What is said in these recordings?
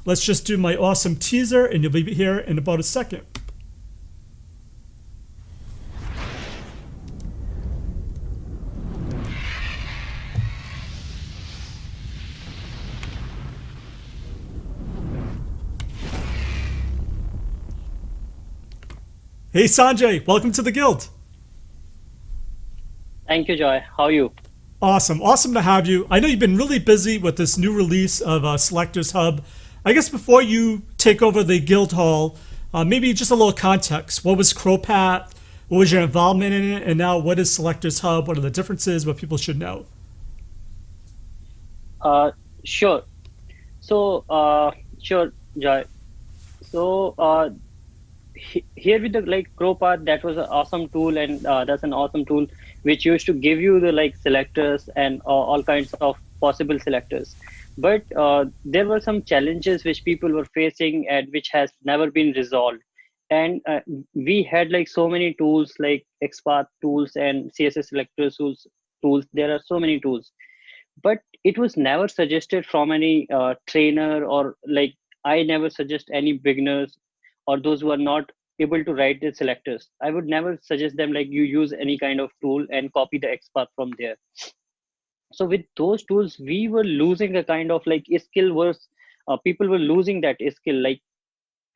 Let's just do my awesome teaser, and you'll be here in about a second. Hey Sanjay, welcome to the guild. Thank you, Joy. How are you? Awesome to have you. I know you've been really busy with this new release of Selectors Hub. I guess before you take over the guild hall, maybe just a little context. What was Cropat? What was your involvement in it? And now what is Selectors Hub? What are the differences? What people should know? Sure. Sure, Joy. So, here with the Crowpath, that was an awesome tool, and that's an awesome tool which used to give you the selectors and all kinds of possible selectors. But there were some challenges which people were facing and which has never been resolved. And we had so many tools like XPath tools and CSS selectors tools. There are so many tools, but it was never suggested from any trainer, or I never suggest any beginners or those who are not able to write the selectors. I would never suggest them you use any kind of tool and copy the XPath from there. So with those tools, we were losing a kind of skill was people were losing that skill, like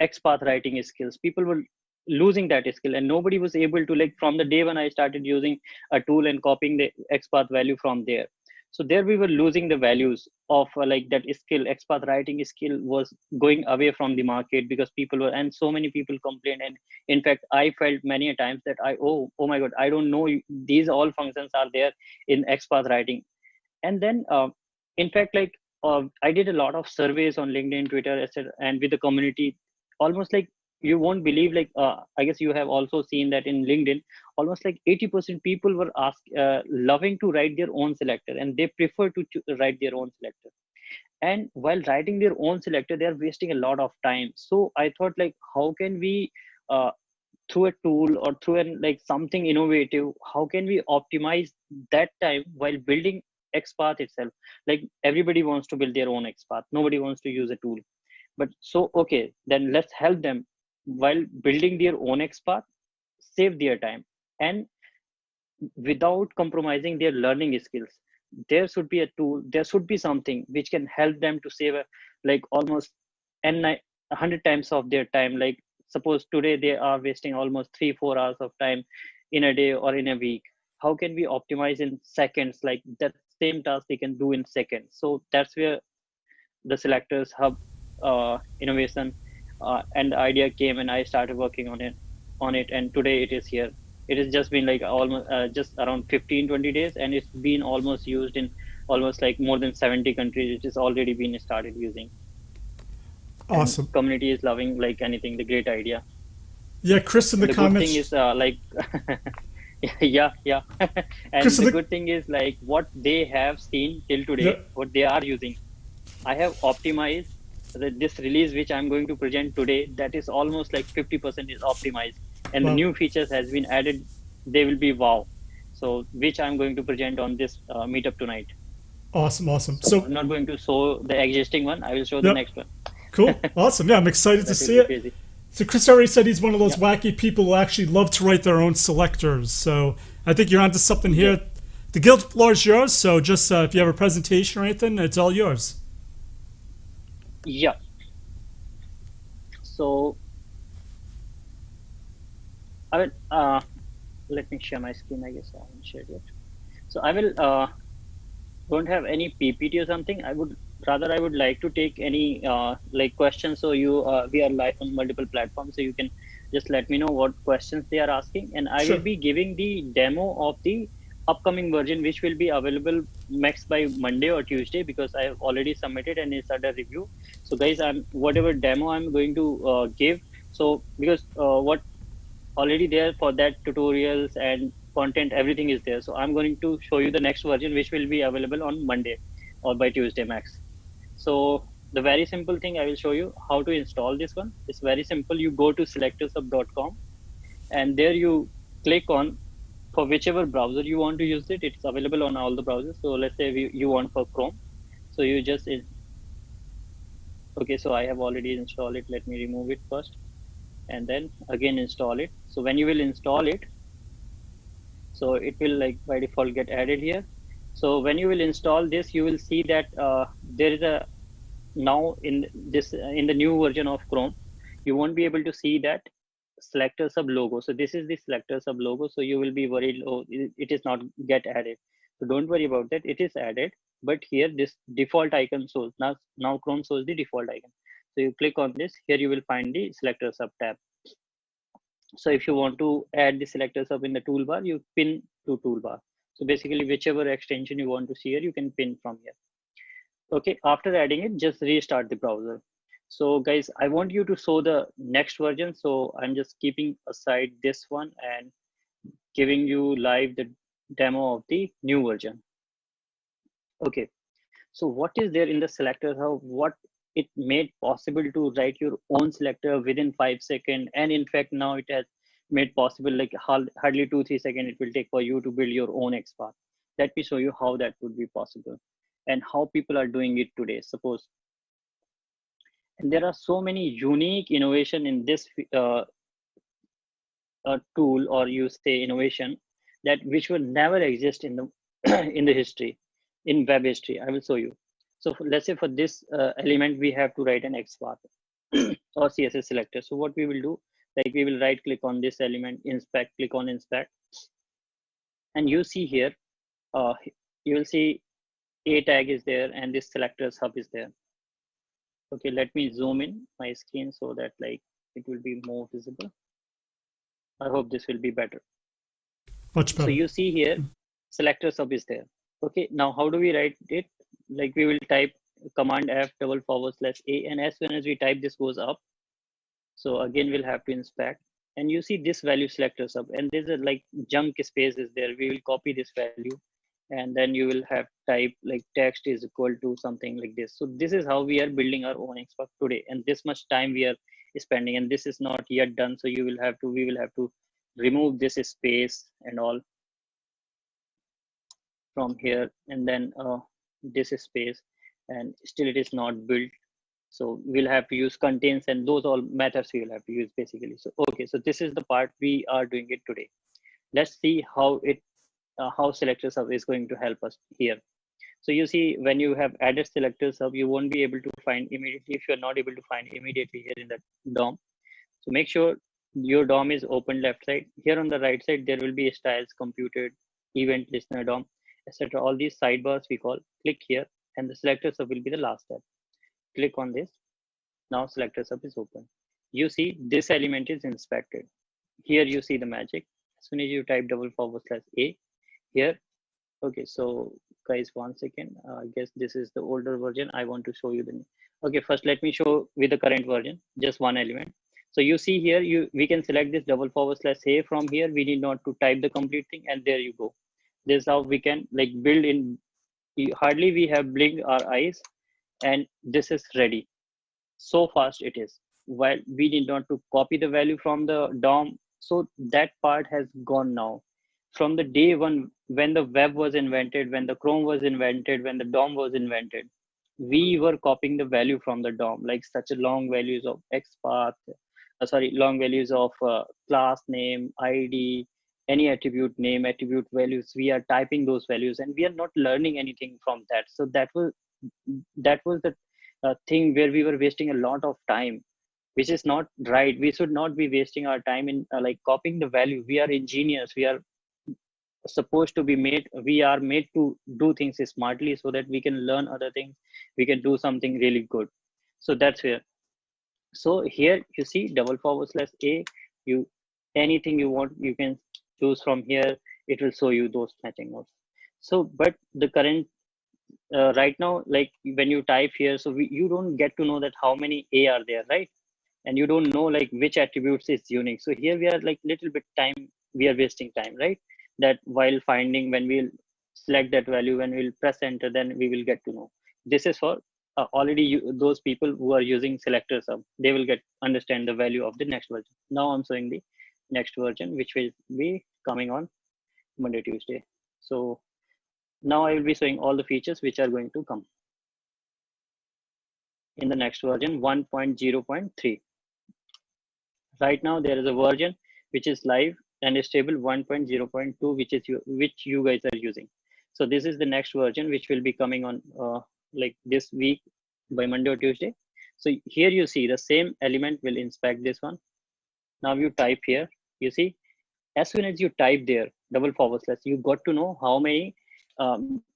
XPath writing skills. People were losing that skill, and nobody was able to from the day when I started using a tool and copying the XPath value from there. So there we were losing the values of that skill. XPath writing skill was going away from the market because people were, and so many people complained. And in fact, I felt many a times that oh my God, I don't know these all functions are there in XPath writing. And then in fact, I did a lot of surveys on LinkedIn, Twitter, etc., and with the community. Almost you won't believe, I guess you have also seen that in LinkedIn, almost 80% people were loving to write their own selector, and they prefer to write their own selector. And while writing their own selector, they are wasting a lot of time. So I thought, how can we through a tool or through something innovative, how can we optimize that time while building XPath itself? Everybody wants to build their own XPath, nobody wants to use a tool. But so, okay, then let's help them while building their own XPath, save their time, and without compromising their learning skills. There should be a tool, there should be something which can help them to save almost 100 times of their time. Suppose today they are wasting almost 3-4 hours of time in a day or in a week. How can we optimize in seconds? That same task they can do in seconds. So that's where the Selectors Hub innovation and the idea came, and I started working on it, and today it is here. It has just been almost just around 15-20 days, and it's been almost used in almost more than 70 countries. It has already been started using. Awesome. And community is loving anything, the great idea. Yeah, Chris in the comments. Good thing is yeah. And Chris, the good thing is what they have seen till today, what they are using. I have optimized this release which I'm going to present today. That is almost 50% is optimized, and the new features has been added. They will be wow. So which I'm going to present on this meetup tonight. Awesome. So I'm not going to show the existing one. I will show the next one. Cool. Awesome. Yeah, I'm excited to see it. Crazy. So Chris already said he's one of those wacky people who actually love to write their own selectors. So I think you're onto something here. Yeah. The guild floor is yours. So just if you have a presentation or anything, it's all yours. Yeah. So I will let me share my screen. I guess I haven't shared yet. So I will don't have any PPT or something. I would like to take any questions. So you we are live on multiple platforms, so you can just let me know what questions they are asking, and I will be giving the demo of the upcoming version, which will be available max by Monday or Tuesday, because I have already submitted and it's under review. So guys, whatever demo I'm going to give, so because what already there for that tutorials and content, everything is there. So I'm going to show you the next version, which will be available on Monday or by Tuesday max. So the very simple thing, I will show you how to install this one. It's very simple. You go to selectorshub.com, and there you click on for whichever browser you want to use it. It's available on all the browsers. So let's say you want for Chrome. So you just Okay, so I have already installed it. Let me remove it first and then again install it. So when you will install it, so it will like by default get added here. So when you will install this, you will see that there is a now in this in the new version of Chrome, you won't be able to see that selector sub logo. So this is the selector sub logo. So you will be worried, oh, it is not get added. So don't worry about that. It is added, but here this default icon shows. Now Chrome shows the default icon. So you click on this. Here you will find the selector sub tab. So if you want to add the selector sub in the toolbar, you pin to toolbar. So basically, whichever extension you want to see here, you can pin from here. Okay, after adding it, just restart the browser. So guys, I want you to show the next version. So I'm just keeping aside this one and giving you live the demo of the new version. Okay, so what is there in the selector? How what it made possible to write your own selector within 5 seconds, and in fact now it has made possible like hardly 2-3 seconds it will take for you to build your own XPath. Let me show you how that would be possible and how people are doing it today. Suppose, and there are so many unique innovation in this tool, or you say innovation, that which will never exist in the in the history, in web history. I will show you. So let's say for this element we have to write an XPath or CSS selector. So what we will do, like we will right click on this element, inspect, click on inspect, and you see here you will see a tag is there and this selectors hub is there. Okay, let me zoom in my screen so that like it will be more visible. I hope this will be better. Much So better. you see here, selector sub is there. Okay, now how do we write it? Like we will type command F /A, and as soon as we type, this goes up. So again, we'll have to inspect, and you see this value selector sub, and there's a like junk space is there. We will copy this value, and then you will have type like text is equal to something like this. So this is how we are building our own Xbox today, and this much time we are spending, and this is not yet done. So we will have to remove this space and all from here, and then this space, and still it is not built. So we'll have to use contains, and those all methods we will have to use basically. So okay, so this is the part we are doing it today. Let's see how selector sub is going to help us here. So you see, when you have added selector sub, you won't be able to find immediately. If you're not able to find immediately here in the DOM, so make sure your DOM is open left side. Here on the right side, there will be styles, computed, event, listener, DOM, etc. All these sidebars we call. Click here, and the selector sub will be the last step. Click on this. Now selector sub is open. You see this element is inspected. Here you see the magic. As soon as you type /A here. Okay, so guys, 1 second. I guess this is the older version. I want to show you the new. Okay, first let me show with the current version, just one element. So you see here, we can select this /A from here. We need not to type the complete thing, and there you go. This is how we can like build in. Hardly we have blinked our eyes, and this is ready. So fast it is. While we need not to copy the value from the DOM, so that part has gone now. From the day one, when the web was invented, when the Chrome was invented, when the DOM was invented, we were copying the value from the DOM, like such a long values of XPath, long values of class name, ID, any attribute name, attribute values. We are typing those values, and we are not learning anything from that. So that was the thing where we were wasting a lot of time, which is not right. We should not be wasting our time in like copying the value. We are engineers. We are supposed to be made. We are made to do things smartly so that we can learn other things. We can do something really good. So that's where. So here you see /A. You anything you want, you can choose from here. It will show you those matching nodes. So, but the current right now, like when you type here, so you don't get to know that how many A are there, right? And you don't know like which attributes is unique. So here we are like little bit time, we are wasting time, right? That while finding, when we'll select that value, when we'll press enter, then we will get to know. This is for already those people who are using selector sub, they will get understand the value of the next version. Now I'm showing the next version, which will be coming on Monday, Tuesday. So now I will be showing all the features which are going to come. in the next version 1.0.3. Right now there is a version which is live and stable 1.0.2, which you guys are using. So this is the next version which will be coming on like this week by Monday or Tuesday. So here you see the same element will inspect this one. Now you type here, you see, as soon as you type there double forward slash, you got to know how many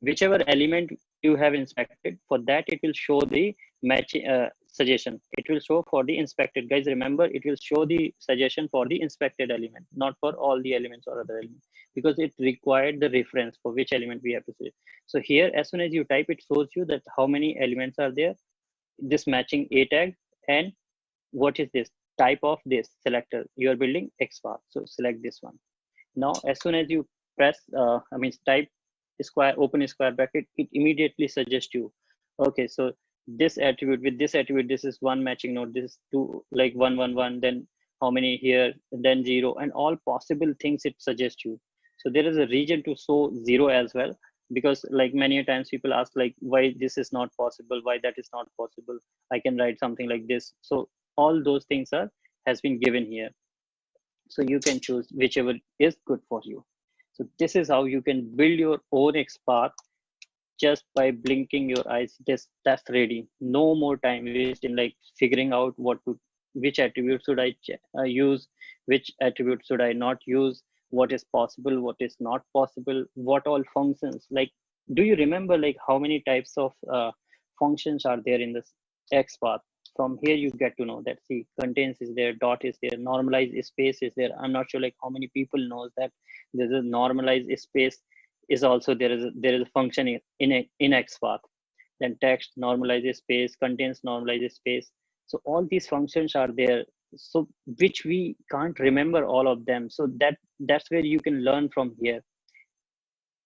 whichever element you have inspected. For that it will show the match suggestion. It will show for the inspected. Guys, remember, it will show the suggestion for the inspected element, not for all the elements or other elements, because it required the reference for which element we have to say. So here, as soon as you type, it shows you that how many elements are there, this matching a tag, and what is this type of this selector you are building, XPath. So select this one. Now as soon as you press type square, open square bracket, it immediately suggests you, okay, so this attribute with this attribute, this is one matching node, this is two, like 111, then how many here, then 0, and all possible things it suggests you. So there is a region to show 0 as well, because like many times people ask like why this is not possible, why that is not possible, I can write something like this. So all those things has been given here. So you can choose whichever is good for you. So this is how you can build your own XPath just by blinking your eyes. That's ready. No more time wasting like figuring out which attribute should I use, which attribute should I not use, what is possible, what is not possible, what all functions. Like, do you remember like how many types of functions are there in this XPath? From here you get to know that, see, contains is there, dot is there, normalize space is there. I'm not sure like how many people knows that there's a normalize space is also there is a function in XPath. Then text normalize space, contains normalize space. So all these functions are there, so which we can't remember all of them. So that's where you can learn from here.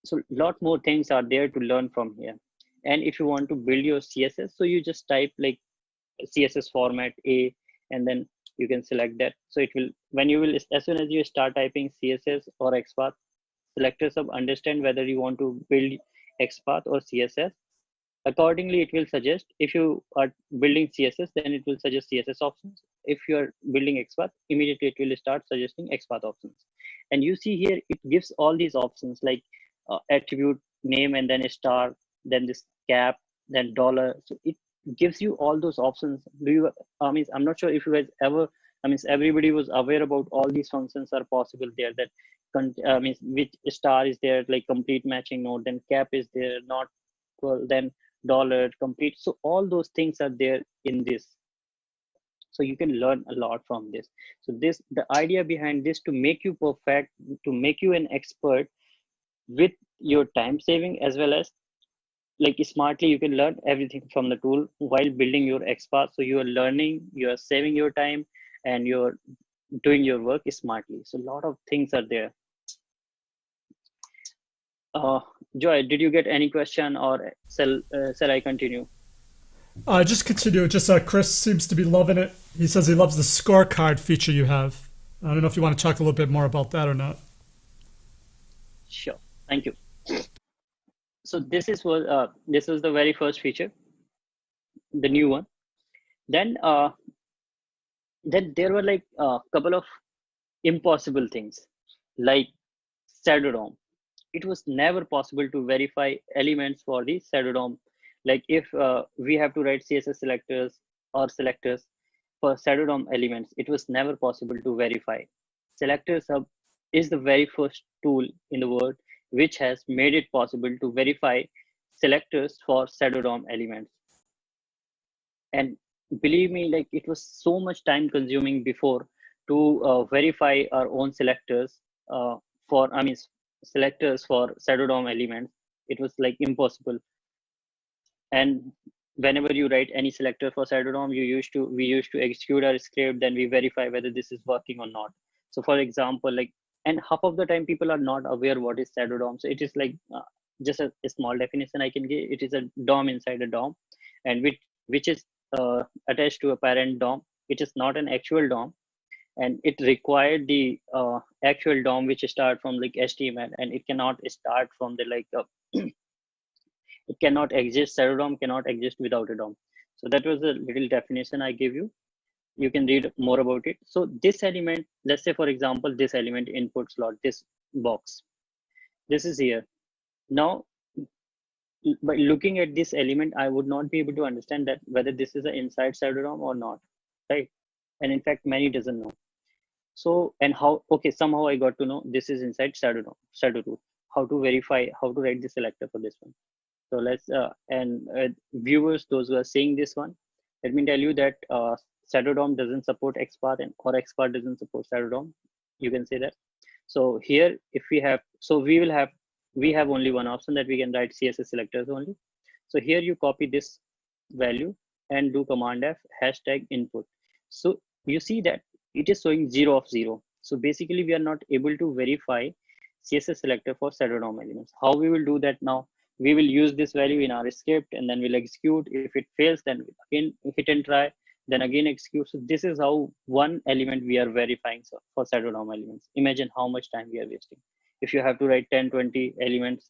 So a lot more things are there to learn from here. And if you want to build your CSS, so you just type like CSS format A, and then you can select that. So it will, when you will, as soon as you start typing CSS or XPath, SelectorsHub understand whether you want to build XPath or CSS. Accordingly, it will suggest, if you are building CSS, then it will suggest CSS options. If you are building XPath, immediately it will start suggesting XPath options. And you see here, it gives all these options like attribute name, and then a star, then this cap, then dollar. So it gives you all those options. Do you, I'm not sure if you guys ever, everybody was aware about all these functions are possible there, that which star is there, like complete matching node, then cap is there, not equal, then dollar complete. So all those things are there in this. So you can learn a lot from this. So the idea behind this, to make you perfect, to make you an expert with your time saving, as well as like smartly, you can learn everything from the tool while building your XPath. So you are learning, you are saving your time, and you're doing your work smartly. So a lot of things are there. Joy, did you get any question, or shall I continue? Just continue. Just Chris seems to be loving it. He says he loves the scorecard feature you have. I don't know if you want to talk a little bit more about that or not. Sure. Thank you. So this was the very first feature, the new one. Then there were like a couple of impossible things, like shadow DOM. It was never possible to verify elements for the shadow DOM. Like if we have to write CSS selectors or selectors for shadow DOM elements, it was never possible to verify. SelectorsHub is the very first tool in the world which has made it possible to verify selectors for shadow DOM elements. And believe me, like it was so much time consuming before to verify our own selectors selectors for shadow DOM elements. It was like impossible. And whenever you write any selector for shadow DOM, we used to execute our script, then we verify whether this is working or not. So for example, like, and half of the time people are not aware what is shadow DOM. So it is like just a small definition I can give. It is a DOM inside a DOM, and which is attached to a parent DOM. It is not an actual DOM, and it required the actual DOM which start from like HTML, and it cannot start from the like it cannot exist. Shadow DOM cannot exist without a DOM. So that was a little definition I gave you. You can read more about it. So this element, let's say for example, this element input slot, this box, this is here. Now, by looking at this element, I would not be able to understand that whether this is an inside shadow DOM or not, right? And in fact, many doesn't know. So, and how, okay, somehow I got to know this is inside shadow DOM, shadow root. How to verify, how to write the selector for this one. So let's, viewers, those who are seeing this one, let me tell you that shadow DOM doesn't support XPath and or XPath doesn't support shadow DOM. You can say that. So here, if we have, so we have only one option that we can write CSS selectors only. So here you copy this value and do Command F hashtag input. So you see that it is showing 0 of 0. So basically we are not able to verify CSS selector for shadow DOM elements. How we will do that now? We will use this value in our script and then we'll execute. If it fails, then again hit and try, then again execute. So this is how one element we are verifying for shadow DOM elements. Imagine how much time we are wasting. If you have to write 10, 20 elements,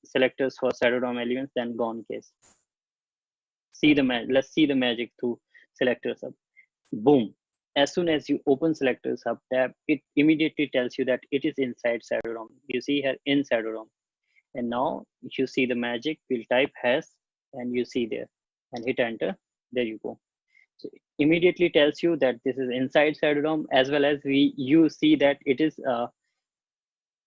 selectors for shadow DOM elements, then gone case. Let's see the magic through SelectorsHub. Boom. As soon as you open SelectorsHub tab, it immediately tells you that it is inside shadow DOM. You see here in shadow DOM. And now if you see the magic, we'll type has and you see there and hit enter. There you go. So immediately tells you that this is inside shadow DOM, as well as you see that it is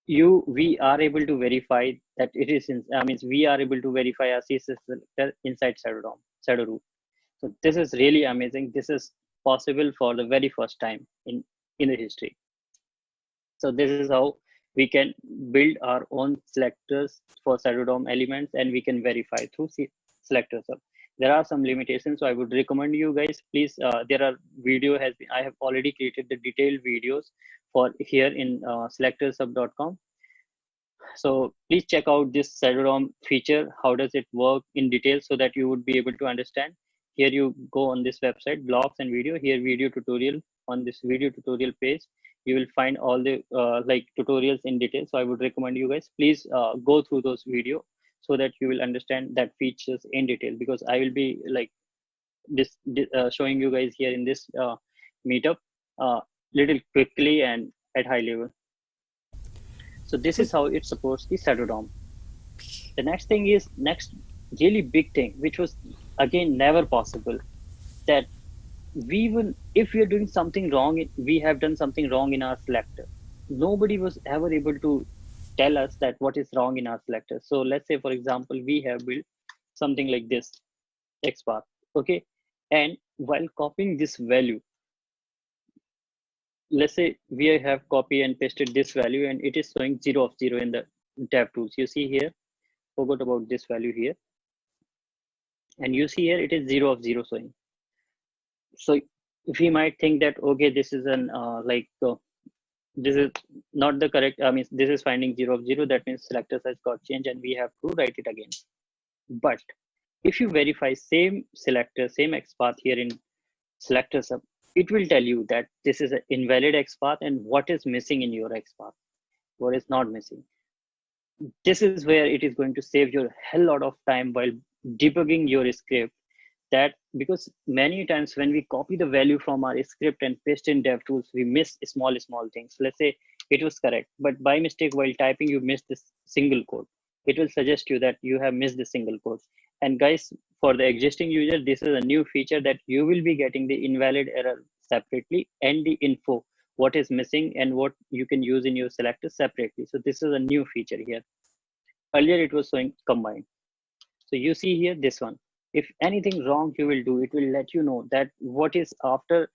we are able to verify that it is means we are able to verify our CSS selector inside shadow DOM, shadow root. So this is really amazing. This is possible for the very first time in the history. So this is how we can build our own selectors for shadow DOM elements, and we can verify through SelectorsHub. There are some limitations, so I would recommend you guys, please, there are I have already created the detailed videos for here in SelectorsHub.com. So please check out this shadow DOM feature. How does it work in detail, so that you would be able to understand. Here you go on this website, blogs and video, here video tutorial. On this video tutorial page, you will find all the like tutorials in detail. So I would recommend you guys, please go through those videos so that you will understand that features in detail, because I will be like showing you guys here in this meetup little quickly and at high level. So this is how it supports the shadow DOM. The next thing is really big thing, which was again never possible, that we will, if we are doing something wrong, we have done something wrong in our selector. Nobody was ever able to tell us that what is wrong in our selector. So let's say, for example, we have built something like this, XPath, okay? And while copying this value, let's say we have copy and pasted this value and it is showing 0 of 0 in the dev tools. You see here, forgot about this value here. And you see here, it is 0 of 0 showing. So if we might think that, okay, this is an this is not the correct, this is finding 0 of 0, that means selectors has got changed and we have to write it again. But if you verify same selector, same XPath here in SelectorsHub, it will tell you that this is an invalid XPath and what is missing in your XPath, what is not missing. This is where it is going to save you a hell lot of time while debugging your script. That because many times when we copy the value from our script and paste in DevTools, we miss small things. Let's say it was correct, but by mistake while typing, you missed this single code. It will suggest you that you have missed the single code. And guys, for the existing user, this is a new feature that you will be getting the invalid error separately and the info, what is missing and what you can use in your selector separately. So this is a new feature here. Earlier it was showing combined. So you see here this one. If anything wrong you will do, it will let you know that what is after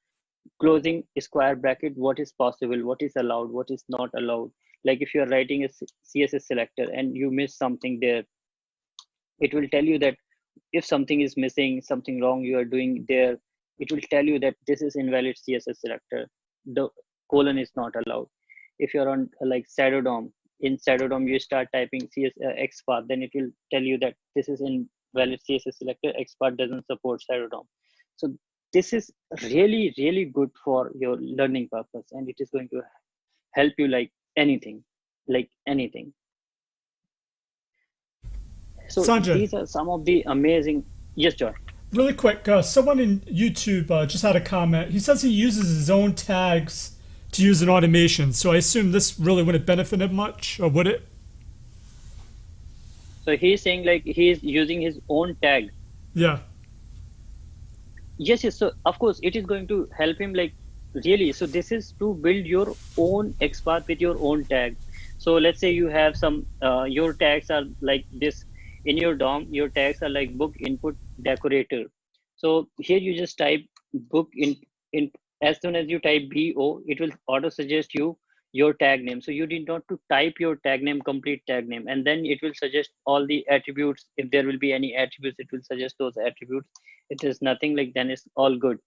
closing square bracket, what is possible, what is allowed, what is not allowed. Like if you are writing a CSS selector and you miss something there, it will tell you that if something is missing, something wrong you are doing there, it will tell you that this is invalid CSS selector, the colon is not allowed. If you're on like shadow DOM, in shadow DOM you start typing XPath, then it will tell you that this is invalid CSS selector, XPath doesn't support shadow DOM. So this is really good for your learning purpose, and it is going to help you like anything. So Sanjay, these are some of the amazing. Yes, Joy. Really quick, someone in YouTube just had a comment. He says he uses his own tags to use an automation. So I assume this really wouldn't benefit him much, or would it? So he's saying like he's using his own tag. Yeah. Yes, yes. So of course it is going to help him like really. So this is to build your own XPath with your own tag. So let's say you have some your tags are like this in your DOM. Your tags are like book input decorator. So here you just type book in as soon as you type BO, it will auto suggest you your tag name. So you need not to type your tag name, complete tag name, and then it will suggest all the attributes. If there will be any attributes, it will suggest those attributes. It is nothing like then it's all good.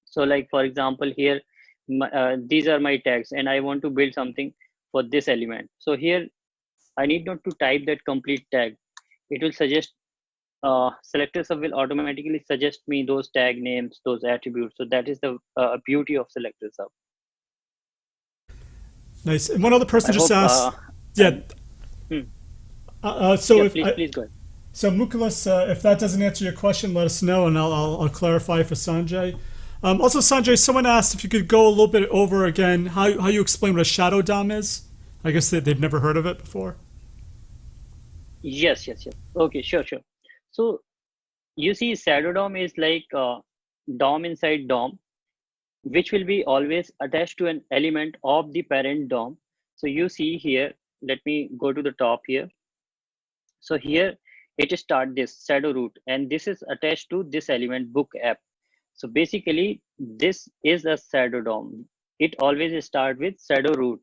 So like for example here these are my tags and I want to build something for this element. So here I need not to type that complete tag. It will suggest selector sub will automatically suggest me those tag names, those attributes. So that is the beauty of selector sub. Nice. And one other person I just hope asked, yeah. hmm. So Yeah, if please I, please go ahead. so Mukulas, if that doesn't answer your question, let us know, and I'll clarify for Sanjay. Also, Sanjay, someone asked if you could go a little bit over again how you explain what a shadow DOM is. I guess they've never heard of it before. Yes, yes, yes. Okay, sure, sure. So you see shadow DOM is like DOM inside DOM, which will be always attached to an element of the parent DOM. So you see here, let me go to the top here. So here it start this shadow root and this is attached to this element book app. So basically this is a shadow DOM. It always start with shadow root,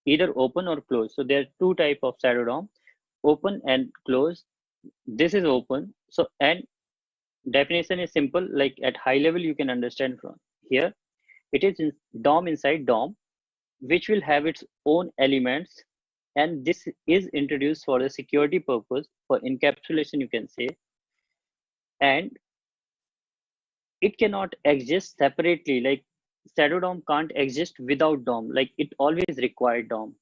either open or close. So there are two type of shadow DOM, open and close. This is open. So and definition is simple, like at high level you can understand from here. It is in DOM inside DOM, which will have its own elements. And this is introduced for the security purpose, for encapsulation, you can say. And it cannot exist separately. Like shadow DOM can't exist without DOM. Like it always required DOM.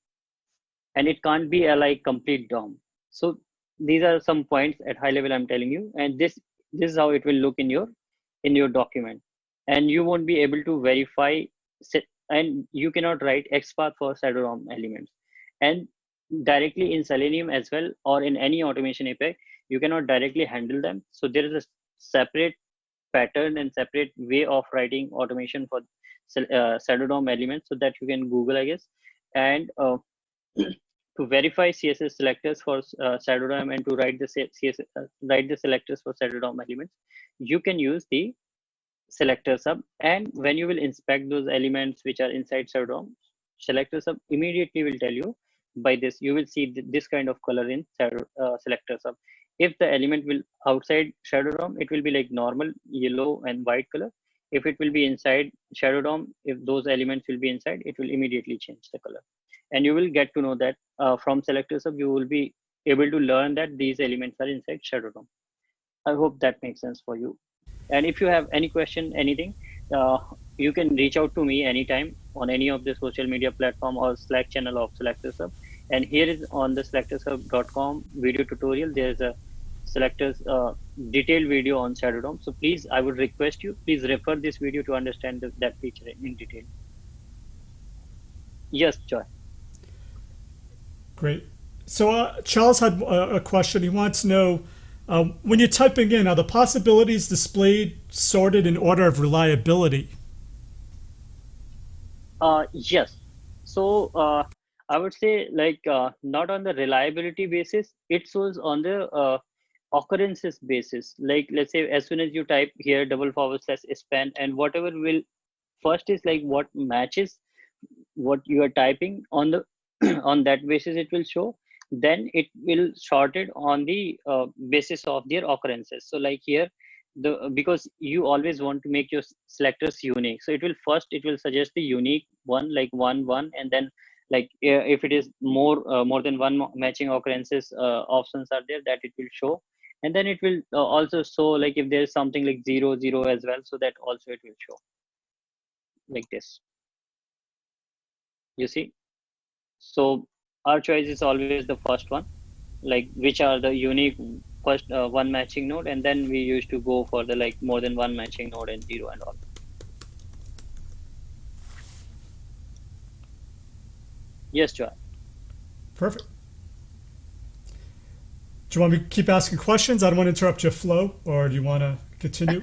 And it can't be a like complete DOM. So these are some points at high level I'm telling you. And this is how it will look in your document. And you won't be able to verify and you cannot write XPath for shadow DOM elements. And directly in Selenium as well, or in any automation API, you cannot directly handle them. So there is a separate pattern and separate way of writing automation for shadow DOM elements, so that you can Google, I guess. And to verify CSS selectors for shadow DOM and to write the CSS, write the selectors for shadow DOM elements, you can use the selector sub. And when you will inspect those elements which are inside shadow DOM, selector sub immediately will tell you by this. You will see this kind of color in shadow selector sub. If the element will outside shadow DOM, it will be like normal yellow and white color. If it will be inside shadow DOM, if those elements will be inside, it will immediately change the color. And you will get to know that from selector sub, you will be able to learn that these elements are inside shadow DOM. I hope that makes sense for you. And if you have any question, anything, you can reach out to me anytime on any of the social media platform or Slack channel of SelectorsHub. And here is on the selectorshub.com video tutorial, there's a selectors detailed video on Shadow DOM. So please, I would request you, please refer this video to understand that feature in detail. Yes, Joy. Great. So Charles had a question. He wants to know when you're typing in, are the possibilities displayed sorted in order of reliability? Yes. So I would say like not on the reliability basis, it shows on the occurrences basis. Like let's say as soon as you type here /span and whatever will first is like what matches what you are typing on the on that basis it will show. Then it will sort it on the basis of their occurrences. So like here the because you always want to make your selectors unique, so it will suggest the unique one, like one, and then like if it is more than one matching occurrences options are there, that it will show. And then it will also show like if there is something like 0 0 as well, so that also it will show like this, you see. So our choice is always the first one, like which are the unique first one matching node, and then we used to go for the like more than one matching node and zero and all. Yes, Joy. Perfect. Do you want me to keep asking questions? I don't want to interrupt your flow, or do you want to continue?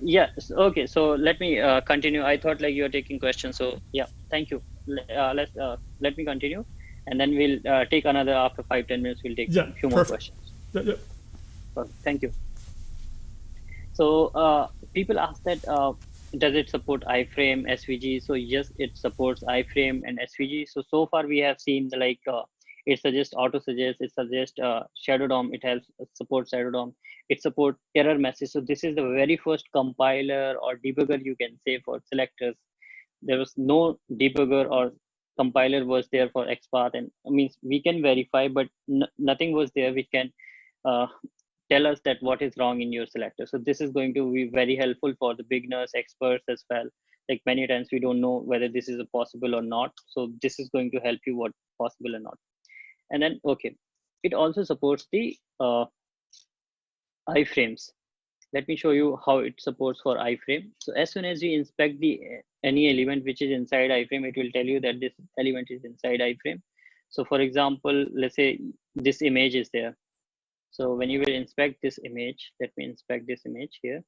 Yes. Okay. So let me continue. I thought like you were taking questions. So yeah, thank you. Let me continue, and then we'll take another after 5-10 minutes. We'll take Yeah, a few more perfect. questions. Yeah. Perfect. Thank you. So people ask that does it support iframe SVG? So yes, it supports iframe and SVG. So far we have seen the like it suggests auto suggest, it suggests shadow DOM, it helps support shadow DOM, it support error message. So this is the very first compiler or debugger you can say for selectors. There was no debugger or compiler was there for XPath, and means we can verify, but nothing was there which can uh, tell us that what is wrong in your selector. So this is going to be very helpful for the beginners, experts as well. Like many times we don't know whether this is a possible or not. So this is going to help you what possible or not. And then, okay, it also supports the iframes. Let me show you how it supports for iframe. So as soon as you inspect the any element which is inside iframe, it will tell you that this element is inside iframe. So for example, let's say this image is there. So when you will inspect this image, let me inspect this image here.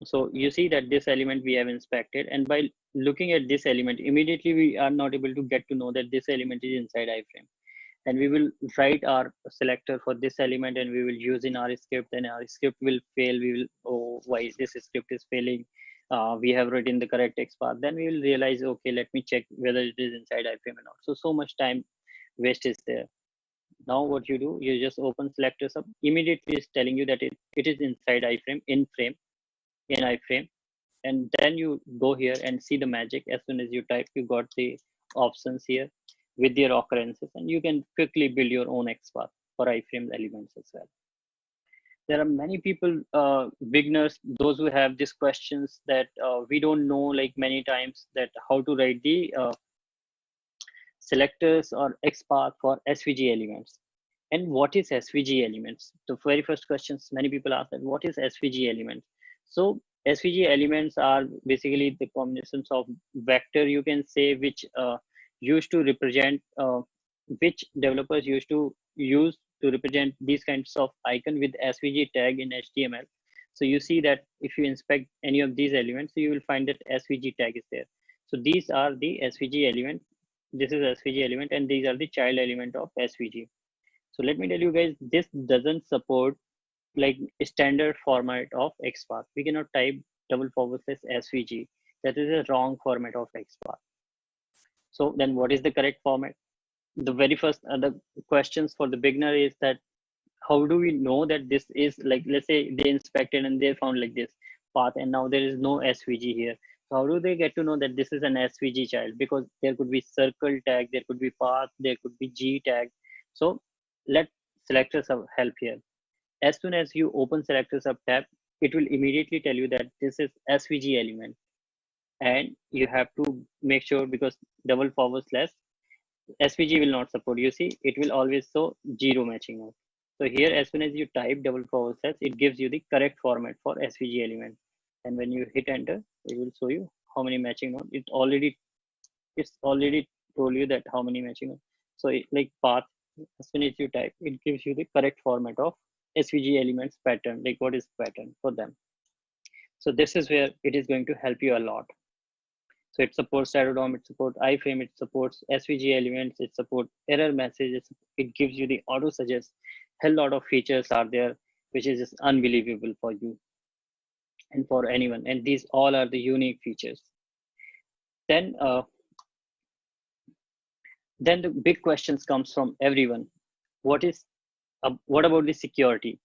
So you see that this element we have inspected, and by looking at this element, immediately we are not able to get to know that this element is inside iframe. And we will write our selector for this element, and we will use in our script, and our script will fail. We will, oh, why this script is failing? We have written the correct XPath. Then we will realize, okay, let me check whether it is inside iframe or not. So much time waste is there. Now what you do, you just open SelectorsHub. Immediately it's telling you that it is inside iframe, in iframe. And then you go here and see the magic. As soon as you type, you got the options here with their occurrences, and you can quickly build your own XPath for iframe elements as well. There are many people, beginners, those who have these questions that we don't know, like many times, that how to write the selectors or XPath for SVG elements. And what is SVG elements? The very first questions many people ask that what is SVG elements? So SVG elements are basically the combinations of vector, you can say, which used to represent, which developers used to use to represent these kinds of icon with SVG tag in HTML. So you see that if you inspect any of these elements, you will find that SVG tag is there. So these are the SVG element. This is SVG element, and these are the child element of SVG. So let me tell you guys, this doesn't support like standard format of XPath. We cannot type /SVG. That is a wrong format of XPath. So then what is the correct format? The very first the questions for the beginner is that how do we know that this is, like, let's say they inspected and they found like this path, and now there is no SVG here. So how do they get to know that this is an SVG child? Because there could be circle tag, there could be path, there could be G tag. So let SelectorsHub help here. As soon as you open SelectorsHub tab, it will immediately tell you that this is SVG element, and you have to make sure, because /SVG will not support. You see, it will always show zero matching node. So here, as soon as you type /, it gives you the correct format for SVG element. And when you hit enter, it will show you how many matching node. It's already told you that how many matching node. So like path, as soon as you type, it gives you the correct format of SVG elements pattern, like what is pattern for them. So this is where it is going to help you a lot. So it supports shadow DOM, it supports iframe, it supports SVG elements, it supports error messages, it gives you the auto suggest. Hell lot of features are there, which is just unbelievable for you and for anyone. And these all are the unique features. Then the big questions comes from everyone. What what about the security?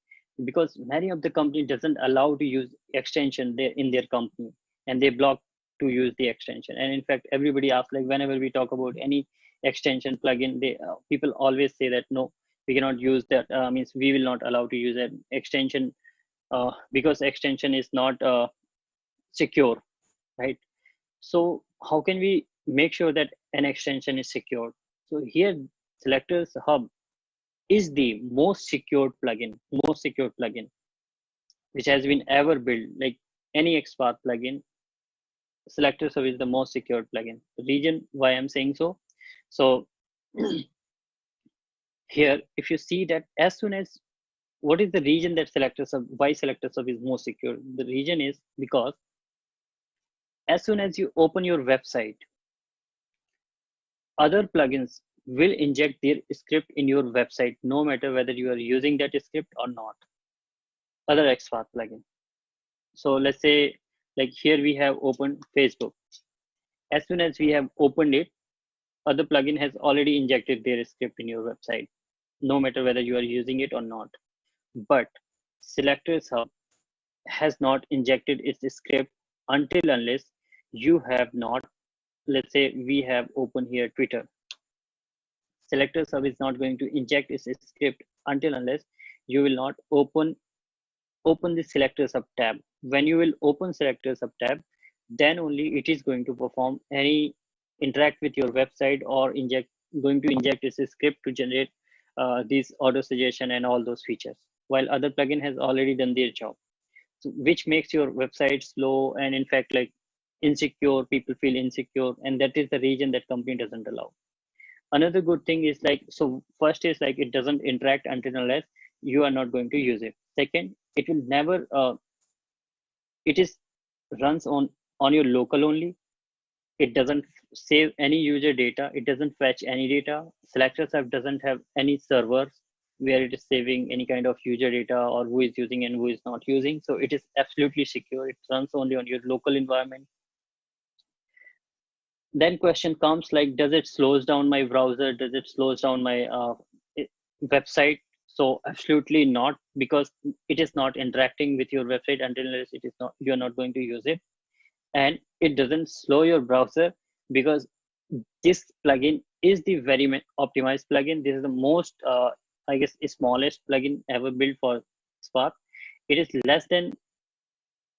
Because many of the company doesn't allow to use extension in their company, and they block to use the extension. And in fact, everybody asks, like whenever we talk about any extension plugin, they people always say that no, we cannot use that. Means we will not allow to use an extension because extension is not secure, right? So how can we make sure that an extension is secure? So here Selectors Hub is the most secured plugin which has been ever built. Like any XPath plugin, Selectors Hub is the most secured plugin. The reason why I'm saying so, so here, if you see that as soon as, what is the reason that why Selectors Hub is most secure? The reason is because as soon as you open your website, other plugins will inject their script in your website, no matter whether you are using that script or not. Other XPath plugin. So let's say, like here we have opened Facebook. As soon as we have opened it, other plugin has already injected their script in your website, no matter whether you are using it or not. But Selectors Hub has not injected its script until unless you have not, let's say we have opened here Twitter. Selectors Hub is not going to inject its script until unless you will not open the Selectors Hub tab. When you will open Selectors Hub tab, then only it is going to perform any interact with your website or going to inject its script to generate these auto suggestion and all those features, while other plugin has already done their job. So, which makes your website slow and in fact like insecure. People feel insecure, and that is the reason that company doesn't allow. Another good thing is like, so first is like it doesn't interact until unless you are not going to use it. Second, it will never it is runs on your local only. It doesn't save any user data. It doesn't fetch any data. Selectors Hub doesn't have any servers where it is saving any kind of user data or who is using and who is not using. So it is absolutely secure. It runs only on your local environment. Then question comes like, does it slows down my browser? Does it slows down my website? So absolutely not, because it is not interacting with your website until it is not, you're not going to use it. And it doesn't slow your browser because this plugin is the very optimized plugin. This is the most, I guess, smallest plugin ever built for Spark. It is less than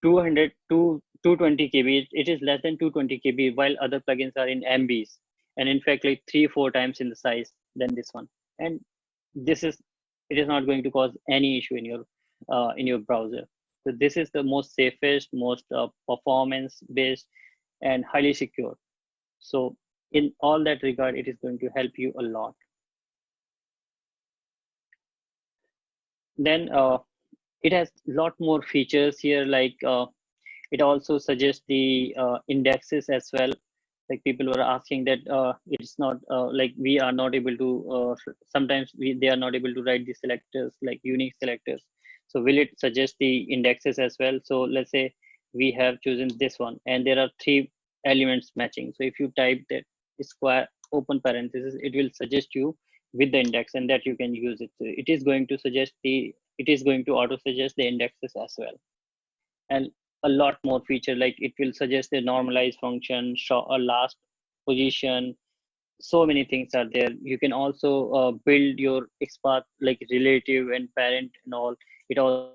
200 to 220 KB. It is less than 220 KB, while other plugins are in MBs, and in fact, like 3-4 times in the size than this one. And it is not going to cause any issue in your browser. So this is the most safest, most performance based, and highly secure. So in all that regard, it is going to help you a lot. Then it has a lot more features here, like it also suggests the indexes as well. Like people were asking that it's not like we are not able to, sometimes they are not able to write the selectors, like unique selectors. So will it suggest the indexes as well? So let's say we have chosen this one and there are 3 elements matching. So if you type that square open parenthesis, it will suggest you with the index, and that you can use it. So it is going to auto suggest the indexes as well. And a lot more feature, like it will suggest the normalize function, show a last position. So many things are there. You can also build your XPath like relative and parent and all. It all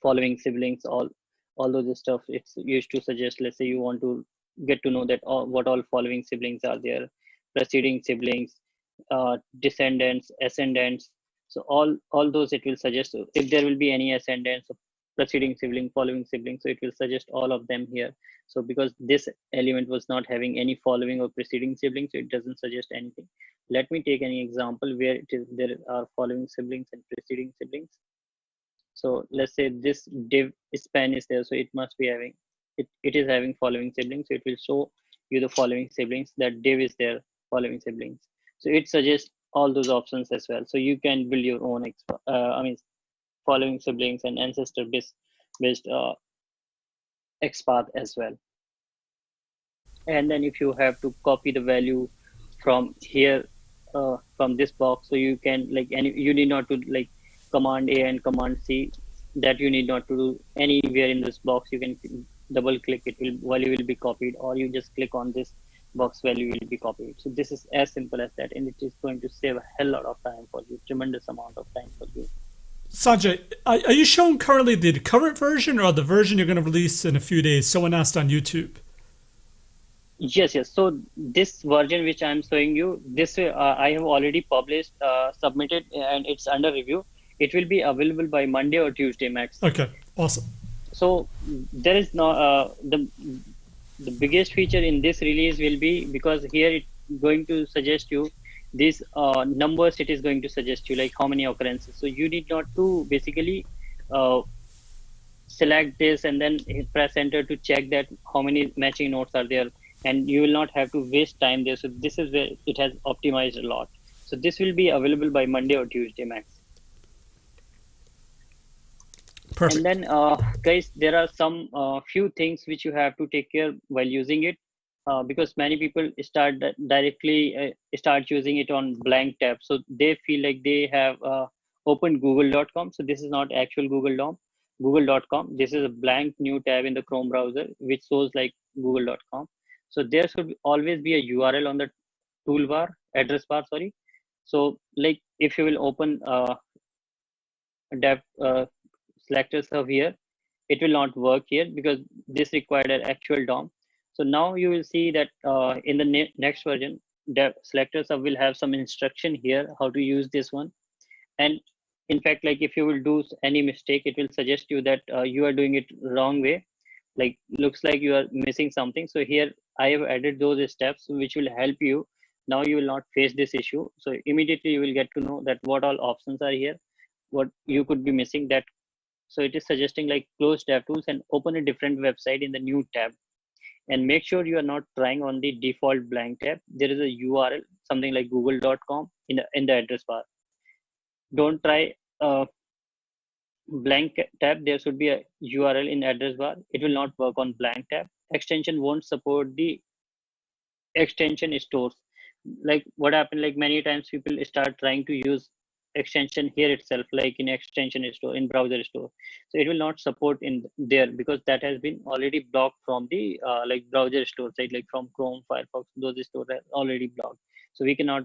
following siblings, all those stuff. It's used to suggest, let's say you want to get to know that what all following siblings are there, preceding siblings, descendants, ascendants. So all those it will suggest. If there will be any ascendants, preceding sibling, following sibling, so it will suggest all of them here. So because this element was not having any following or preceding siblings, so it doesn't suggest anything. Let me take any example where there are following siblings and preceding siblings. So let's say this div span is there, so it must be having it is having following siblings, so it will show you the following siblings. That div is there, following siblings, so it suggests all those options as well. So you can build your own following siblings and ancestor based XPath as well. And then if you have to copy the value from here, from this box, so you can you need not to Command A and Command C. That you need not to do anywhere in this box. You can double click, it will value will be copied, or you just click on this box, value will be copied. So this is as simple as that, and it is going to save a hell lot of time for you, tremendous amount of time for you. Sanjay, are you showing currently the current version or the version you're going to release in a few days? Someone asked on YouTube. Yes, yes. So this version which I'm showing you, this I have already published, submitted, and it's under review. It will be available by Monday or Tuesday max. Okay, awesome. So there is no the biggest feature in this release will be, because here it's going to suggest you these numbers. It is going to suggest you like how many occurrences. So you need not to basically uh, select this and then press enter to check that how many matching nodes are there, and you will not have to waste time there. So this is where it has optimized a lot. So this will be available by Monday or Tuesday max. And Perfect. then guys, there are some few things which you have to take care while using it, because many people directly start using it on blank tab, so they feel like they have opened google.com. So this is not actual google.com. This is a blank new tab in the Chrome browser which shows like google.com. So there should always be a URL on the toolbar, address bar, sorry. So like if you will open dev SelectorsHub here, it will not work here because this required an actual DOM. So now you will see that in the next version, dev SelectorsHub will have some instruction here how to use this one. And in fact, like if you will do any mistake, it will suggest you that you are doing it wrong way. Like looks like you are missing something. So here I have added those steps which will help you. Now you will not face this issue. So immediately you will get to know that what all options are here, what you could be missing. That so it is suggesting like close DevTools and open a different website in the new tab, and make sure you are not trying on the default blank tab. There is a URL, something like google.com in the address bar. Don't try blank tab. There should be a URL in address bar. It will not work on blank tab. Extension won't support the extension stores. Like what happened, like many times people start trying to use extension here itself, like in extension store, in browser store. So it will not support in there because that has been already blocked from the like browser store side, like from Chrome, Firefox. Those stores are already blocked, so we cannot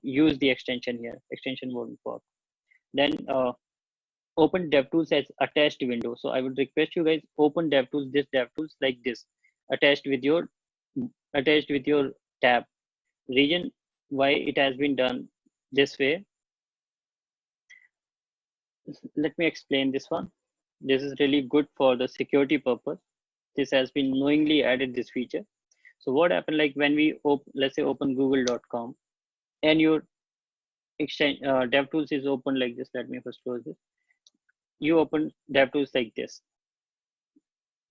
use the extension here. Extension won't work. Then open DevTools as attached window. So I would request you guys open DevTools, this DevTools like this, attached with your tab. Reason why it has been done this way, let me explain this one. This is really good for the security purpose. This has been knowingly added, this feature. So what happened, like when we let's say open google.com and your exchange DevTools is open like this. Let me first close this. You open DevTools like this,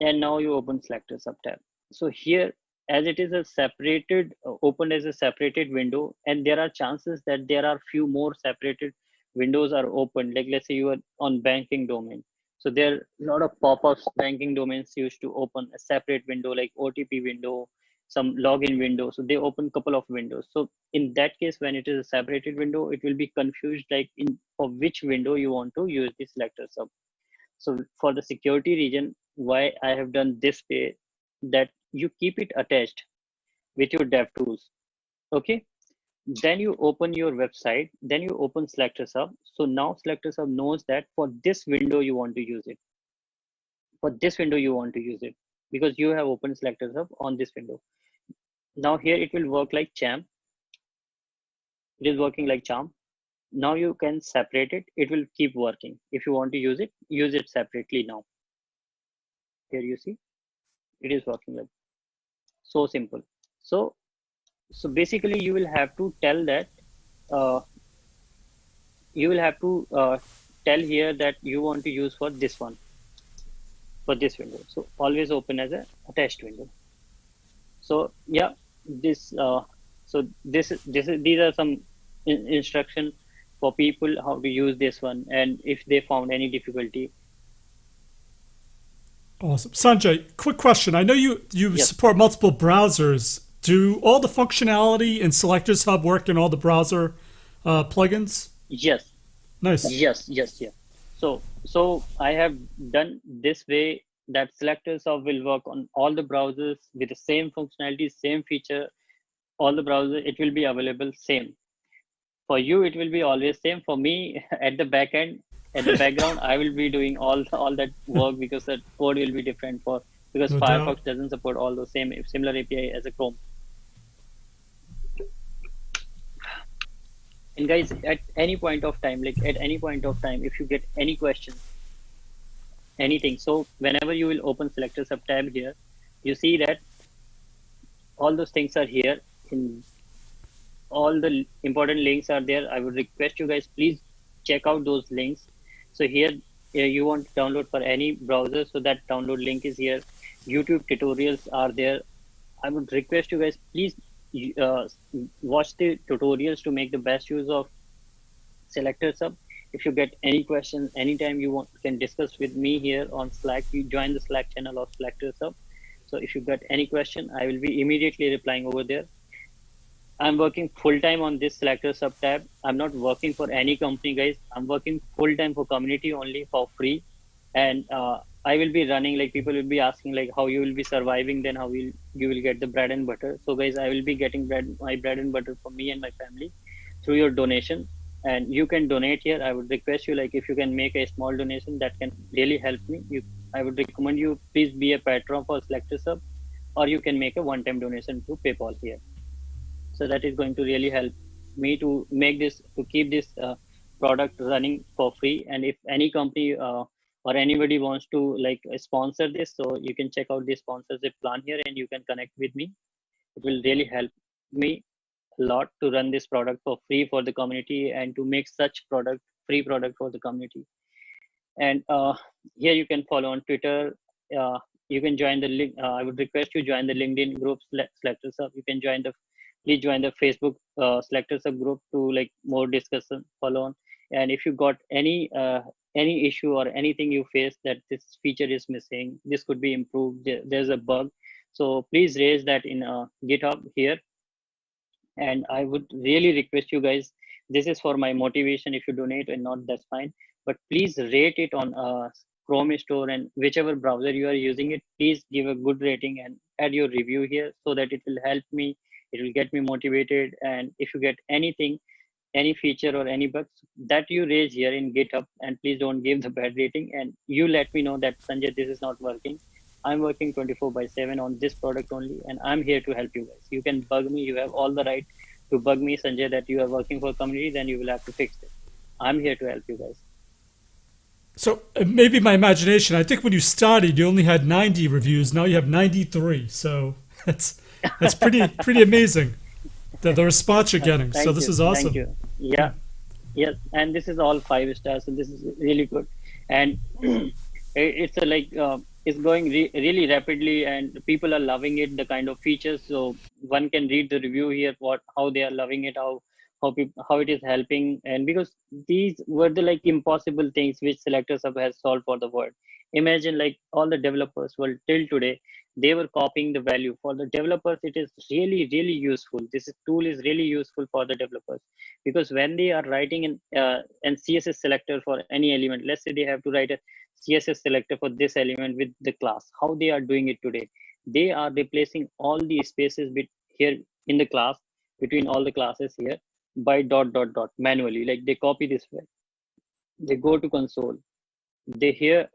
and now you open SelectorsHub tab. So here, as it is a separated, opened as a separated window, and there are chances that there are few more separated windows are open. Like let's say you are on banking domain. So there are a lot of pop-ups. Banking domains used to open a separate window, like OTP window, some login window. So they open couple of windows. So in that case, when it is a separated window, it will be confused like in for which window you want to use the SelectorsHub. So for the security region, why I have done this way, that you keep it attached with your DevTools. Okay. Then you open your website, then you open SelectorsHub. So now SelectorsHub knows that for this window you want to use it. For this window you want to use it because you have opened SelectorsHub on this window. Now here it will work like charm. It is working like charm. Now you can separate it. It will keep working. If you want to use it separately now. Here you see, it is working like so simple. So basically you will have to tell that you will have to tell here that you want to use for this one, for this window. So always open as a attached window. So yeah, this these are some instruction for people how to use this one, and if they found any difficulty. Awesome. Sanjay, quick question. I know you Yes. support multiple browsers. Do all the functionality in SelectorsHub work in all the browser plugins? Yes. Nice. Yes. So I have done this way that SelectorsHub will work on all the browsers with the same functionality, same feature. All the browsers, it will be available same. For you, it will be always same. For me, at the back end, at the background, I will be doing all that work because the code will be different for because No Firefox doubt. doesn't support all those similar API as a Chrome. And guys, at any point of time, if you get any questions, anything, so whenever you will open Selectors Hub tab here, you see that all those things are here. In all the important links are there. I would request you guys, please check out those links. So here you want to download for any browser, so that download link is here. YouTube tutorials are there. I would request you guys, please watch the tutorials to make the best use of Selectors Hub. If you get any questions, anytime you want, can discuss with me here on Slack. You join the Slack channel of Selectors Hub. So if you got any question, I will be immediately replying over there. I'm working full time on this Selectors Hub tab. I'm not working for any company, guys. I'm working full time for community only for free. And I will be running, like people will be asking like how you will be surviving, then how you will get the bread and butter. So guys, I will be getting my bread and butter for me and my family through your donation. And you can donate here. I would request you, like if you can make a small donation, that can really help me. I would recommend you, please be a patron for Selectors Hub, or you can make a one-time donation to PayPal here. So that is going to really help me to make this, to keep this product running for free. And if any company or anybody wants to like sponsor this, so you can check out the sponsorship plan here and you can connect with me. It will really help me a lot to run this product for free for the community and to make such free product for the community. And here you can follow on Twitter. You can join the link. I would request you join the LinkedIn group Selectors Hub. You can please join the Facebook Selectors Hub group to like more discussion, follow on. And if you got any issue or anything you face that this feature is missing, this could be improved, there's a bug, so please raise that in GitHub here. And I would really request you guys, this is for my motivation. If you donate or not, that's fine, but please rate it on Chrome store and whichever browser you are using it, please give a good rating and add your review here, so that it will help me, it will get me motivated. And if you get anything, any feature or any bugs that you raise here in GitHub, and please don't give the bad rating, and you let me know that Sanjay, this is not working. I'm working 24/7 on this product only, and I'm here to help you guys. You can bug me. You have all the right to bug me, Sanjay, that you are working for a community, then you will have to fix it. I'm here to help you guys. So maybe my imagination. I think when you started, you only had 90 reviews. Now you have 93. So that's pretty amazing. The response you're getting. So this is awesome. Thank you. Yeah. Yes. And this is all 5 stars. So this is really good. And it's it's going really rapidly, and people are loving it, the kind of features. So one can read the review here, how they are loving it, how it is helping. And because these were the like impossible things which Selectors Hub has solved for the world. Imagine like all the developers were till today, they were copying the value. For the developers, it is really useful. Tool is really useful for the developers, because when they are writing an CSS selector for any element, let's say they have to write a CSS selector for this element with the class, how they are doing it today, they are replacing all the spaces here in the class, between all the classes here, by dot manually. Like they copy this way, they go to console, they here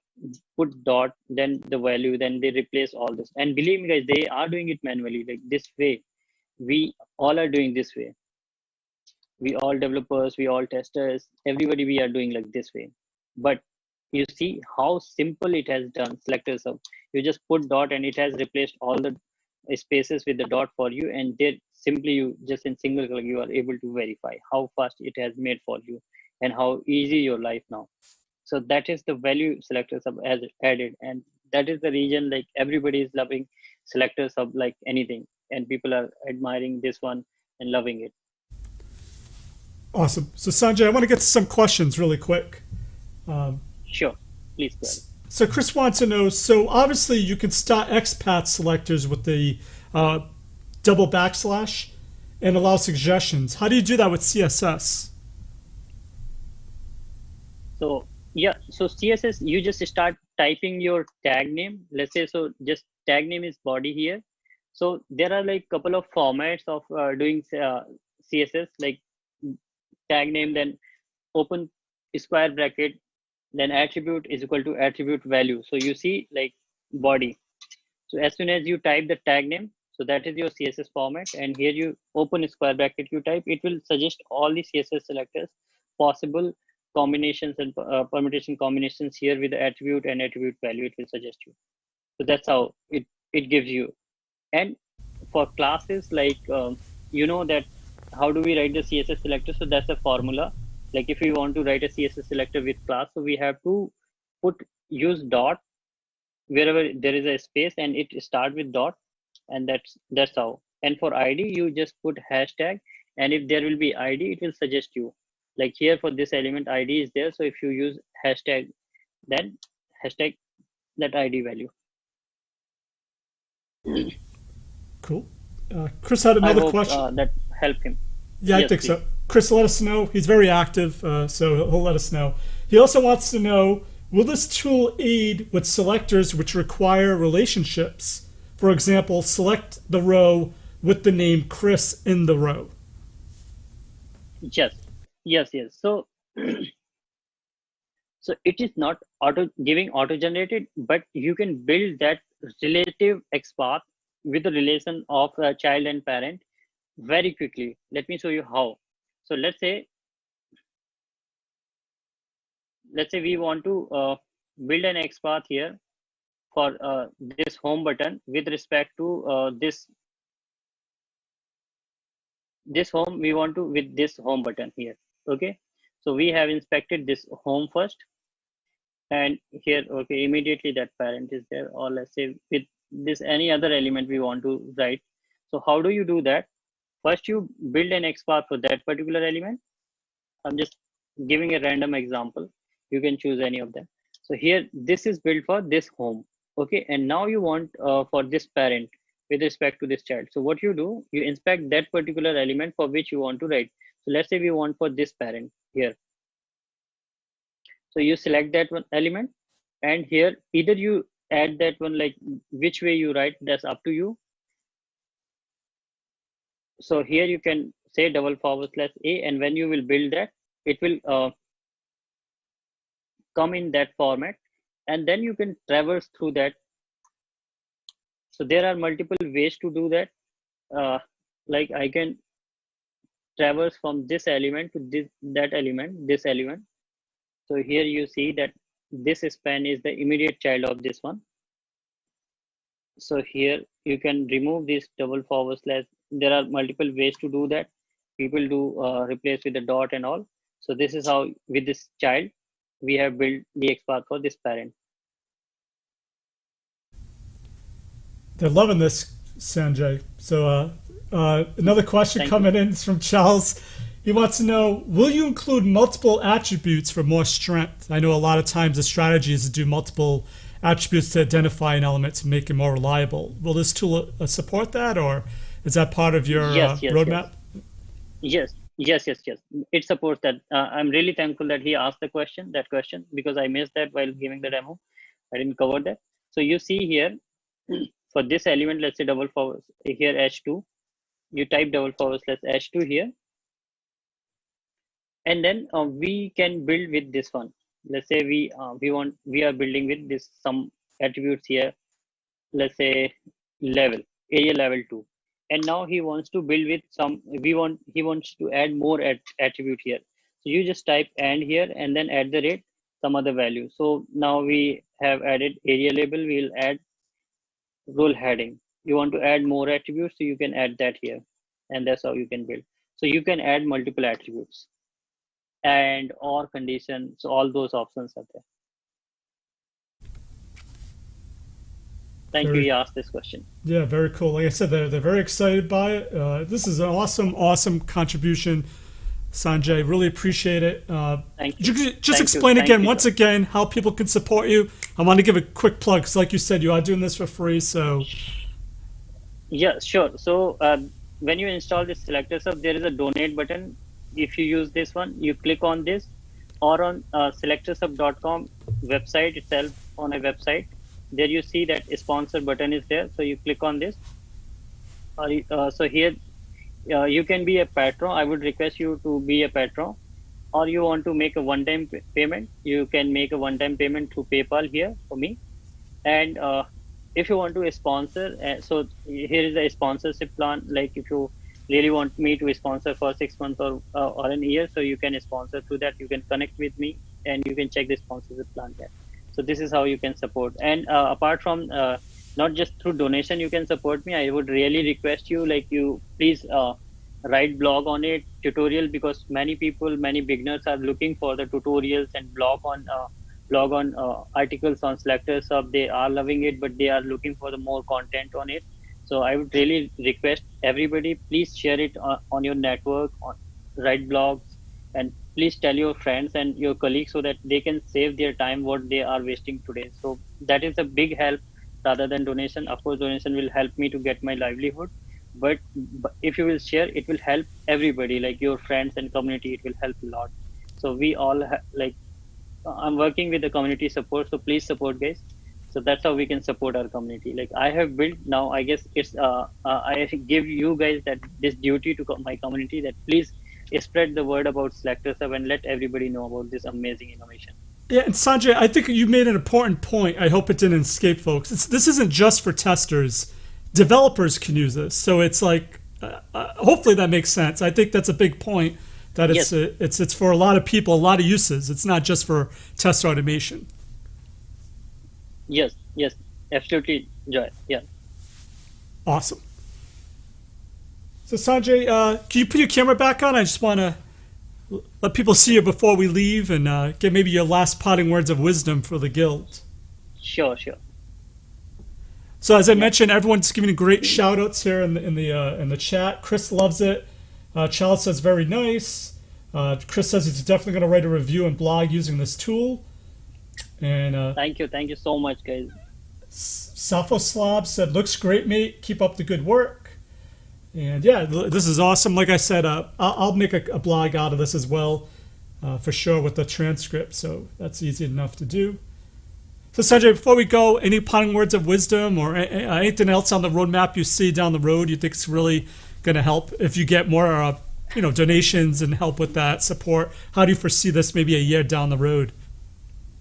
put dot, then the value, then they replace all this. And believe me guys, they are doing it manually, like this way. We all are doing this way. We all developers, we all testers, everybody, we are doing like this way. But you see how simple it has done. Selectors Hub, you just put dot and it has replaced all the spaces with the dot for you, and there simply you just in single click you are able to verify how fast it has made for you and how easy your life now. So that is the value Selectors Hub has added, and that is the reason like everybody is loving Selectors Hub like anything, and people are admiring this one and loving it. Awesome. So Sanjay, I want to get to some questions really quick. Sure, please go ahead. So Chris wants to know, so obviously you can start XPath selectors with the double backslash and allow suggestions. How do you do that with CSS? So yeah, so CSS, you just start typing your tag name. Let's say, so just tag name is body here. So there are like couple of formats of doing CSS, like tag name, then open square bracket, then attribute is equal to attribute value. So you see like body, So as soon as you type the tag name, so that is your CSS format, and here you open a square bracket, you type, it will suggest all the CSS selectors, possible combinations and permutation combinations here with the attribute and attribute value, it will suggest you. So that's how it gives you. And for classes, like, you know that how do we write the CSS selector? So that's a formula. Like if we want to write a CSS selector with class, so we have to use dot wherever there is a space, and it start with dot, and that's how. And for ID, you just put hashtag, and if there will be ID, it will suggest you. Like here for this element, ID is there. So if you use hashtag, then hashtag that ID value. Cool. Chris had another question. That helped him. Yeah, yes, I think please. So. Chris, let us know. He's very active, so he'll let us know. He also wants to know, will this tool aid with selectors which require relationships? For example, select the row with the name Chris in the row. Yes. So, so it is not auto-generated, but you can build that relative XPath with the relation of child and parent very quickly. Let me show you how. So let's say we want to build an XPath here for this home button with respect to this home. We want to with this home button here. Okay, so we have inspected this home first, and here, okay, immediately that parent is there, or let's say with this any other element we want to write. So how do you do that? First, you build an XPath for that particular element. I'm just giving a random example. You can choose any of them. So here, this is built for this home. Okay, and now you want for this parent with respect to this child. So what you do, you inspect that particular element for which you want to write. So let's say we want for this parent here. So you select that one element, and here either you add that one, like which way you write, that's up to you. So here you can say /A, and when you will build that, it will come in that format, and then you can traverse through that. So there are multiple ways to do that. Like I can traverse from this element to this element. So here you see that this span is the immediate child of this one. So here you can remove this /. There are multiple ways to do that. People do replace with the dot and all. So this is how with this child we have built the XPath for this parent. They're loving this, Sanjay. So another question coming in is from Charles. He wants to know, will you include multiple attributes for more strength? I know a lot of times the strategy is to do multiple attributes to identify an element to make it more reliable. Will this tool support that, or is that part of your roadmap? Yes. It supports that. I'm really thankful that he asked that question, because I missed that while giving the demo. I didn't cover that. So you see here, for this element, let's say here h2, you type /h2 here, and then we can build with this one. Let's say we are building with this some attributes here. Let's say area level 2, and now he wants to build with some. He wants to add more attribute here. So you just type and here, and then add the rate some other value. So now we have added area label. We'll add role heading. You want to add more attributes, so you can add that here, and that's how you can build. So you can add multiple attributes and or condition. So all those options are there. Thank you. You asked this question. Yeah, very cool. Like I said, they're very excited by it. This is an awesome contribution, Sanjay. Really appreciate it. Thank you. Just explain again, once again, how people can support you. I want to give a quick plug, because like you said, you are doing this for free. So yeah, sure. So when you install this SelectorsHub, there is a donate button. If you use this one, you click on this, or on SelectorsHub.com website itself, on a website, there you see that a sponsor button is there. So you click on this. So here you can be a patron. I would request you to be a patron, or you want to make a one-time payment. You can make a one-time payment through PayPal here for me, and if you want to sponsor, so here is a sponsorship plan. Like if you really want me to sponsor for 6 months or an year, so you can sponsor through that. You can connect with me and you can check the sponsorship plan there. So this is how you can support. And apart from not just through donation, you can support me. I would really request you, like you please write blog on it, tutorial, because many people, many beginners are looking for the tutorials and blog on articles on SelectorsHub. They are loving it, but they are looking for the more content on it. So I would really request everybody, please share it on your network, write blogs, and please tell your friends and your colleagues so that they can save their time what they are wasting today. So that is a big help rather than donation. Of course, donation will help me to get my livelihood, but if you will share, it will help everybody, like your friends and community. It will help a lot. So we all like I'm working with the community support, so please support, guys. So that's how we can support our community. Like I have built now, I guess it's I give you guys that this duty to my community, that please spread the word about SelectorsHub and let everybody know about this amazing innovation. Yeah, and Sanjay, I think you made an important point. I hope it didn't escape folks. This isn't just for testers. Developers can use this. So it's like, hopefully that makes sense. I think that's a big point, that it's, Yes. it's for a lot of people, a lot of uses. It's not just for test automation. Yes, yes, absolutely, Joy. Yeah. Awesome. So Sanjay, can you put your camera back on? I just want to let people see you before we leave, and get maybe your last parting words of wisdom for the guild. Sure, sure. So as I mentioned, everyone's giving great shout outs here in the chat. Chris loves it. Charles says very nice. Chris says he's definitely going to write a review and blog using this tool. And Thank you so much, guys. Safoslav said, looks great, mate. Keep up the good work. And yeah, this is awesome. Like I said, I'll make a blog out of this as well, for sure, with the transcript. So that's easy enough to do. So Sanjay, before we go, any parting words of wisdom or anything else on the roadmap you see down the road you think is really going to help if you get more, donations and help with that support? How do you foresee this maybe a year down the road?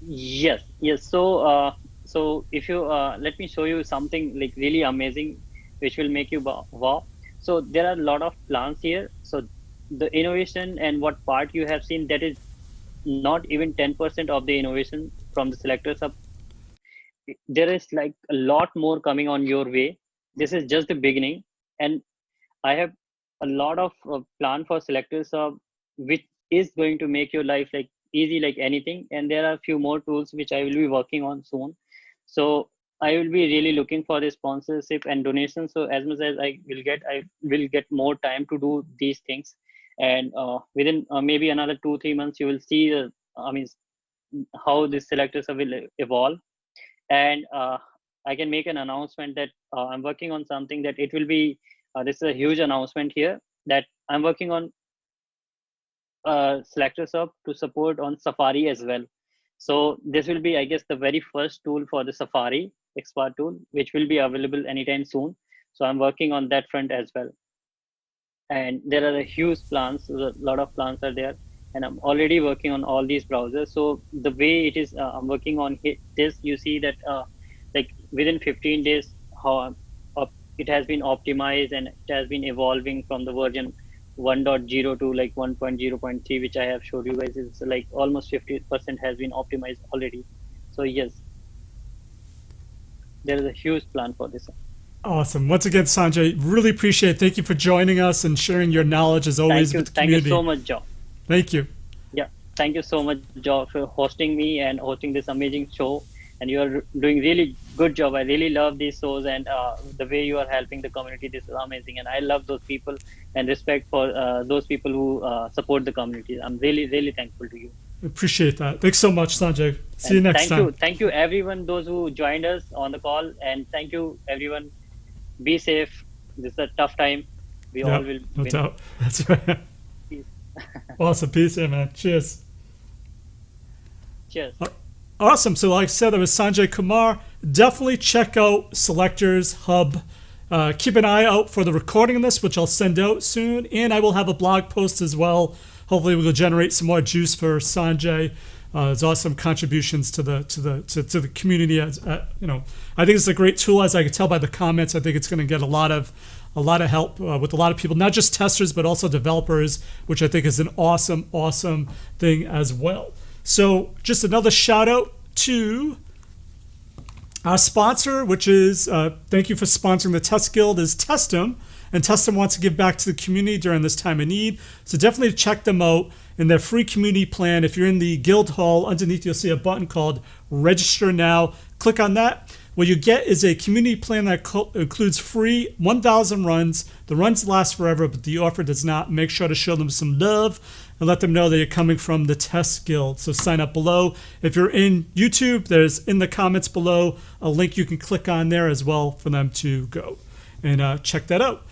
Yes, yes. So if you let me show you something like really amazing, which will make you wow. So there are a lot of plans here. So the innovation and what part you have seen, that is not even 10% of the innovation from the SelectorsHub. There is like a lot more coming on your way. This is just the beginning, and I have a lot of plan for SelectorsHub, which is going to make your life like easy like anything. And there are a few more tools which I will be working on soon. So I will be really looking for the sponsorship and donations. So as much as I will get more time to do these things. And within maybe another 2-3 months, you will see how this SelectorsHub will evolve. And I can make an announcement that I'm working on something that it will be. This is a huge announcement here, that I'm working on SelectorsHub to support on Safari as well. So this will be, I guess, the very first tool for the Safari XPath tool, which will be available anytime soon. So I'm working on that front as well. And there are huge plans. A lot of plans are there, and I'm already working on all these browsers. So the way it is, I'm working on this. You see that like within 15 days, how it has been optimized and it has been evolving from the version 1.0 to like 1.0.3, which I have showed you guys. Is like almost 50% has been optimized already. So yes, there is a huge plan for this. Awesome. Once again, Sanjay, really appreciate it. Thank you for joining us and sharing your knowledge as always with the community. Thank you so much, Joe. Thank you. Yeah, thank you so much, Joe, for hosting me and hosting this amazing show. And you are doing really good job. I really love these shows, and the way you are helping the community. This is amazing, and I love those people and respect for those people who support the community. I'm really, really thankful to you. Appreciate that. Thanks so much, Sanjay. See you next time. Thank you, everyone, those who joined us on the call, and thank you, everyone. Be safe. This is a tough time. We all will no win. doubt. That's right. Peace. Awesome. Peace, yeah, man. Cheers. Cheers. Awesome. So like I said, that was Sanjay Kumar. Definitely check out SelectorsHub. Keep an eye out for the recording of this, which I'll send out soon. And I will have a blog post as well. Hopefully we'll generate some more juice for Sanjay. It's awesome contributions to the community. As you know, I think it's a great tool. As I can tell by the comments, I think it's going to get a lot of help with a lot of people, not just testers but also developers, which I think is an awesome thing as well. So just another shout out to our sponsor, which is thank you for sponsoring the Test Guild, is Testum. And Testum wants to give back to the community during this time of need. So definitely check them out in their free community plan. If you're in the guild hall, underneath you'll see a button called Register Now. Click on that. What you get is a community plan that includes free 1,000 runs. The runs last forever, but the offer does not. Make sure to show them some love and let them know that you're coming from the Test Guild. So sign up below. If you're in YouTube, there's in the comments below a link you can click on there as well for them to go and check that out.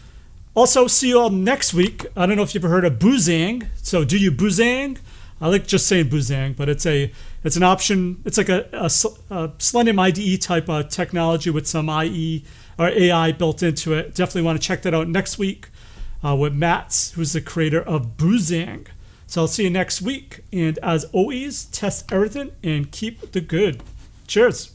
Also, see you all next week. I don't know if you've ever heard of Boozang. So do you Boozang? I like just saying Boozang, but it's an option. It's like a Selenium IDE type of technology with some IE or AI built into it. Definitely want to check that out next week with Matt, who's the creator of Boozang. So I'll see you next week. And as always, test everything and keep the good. Cheers.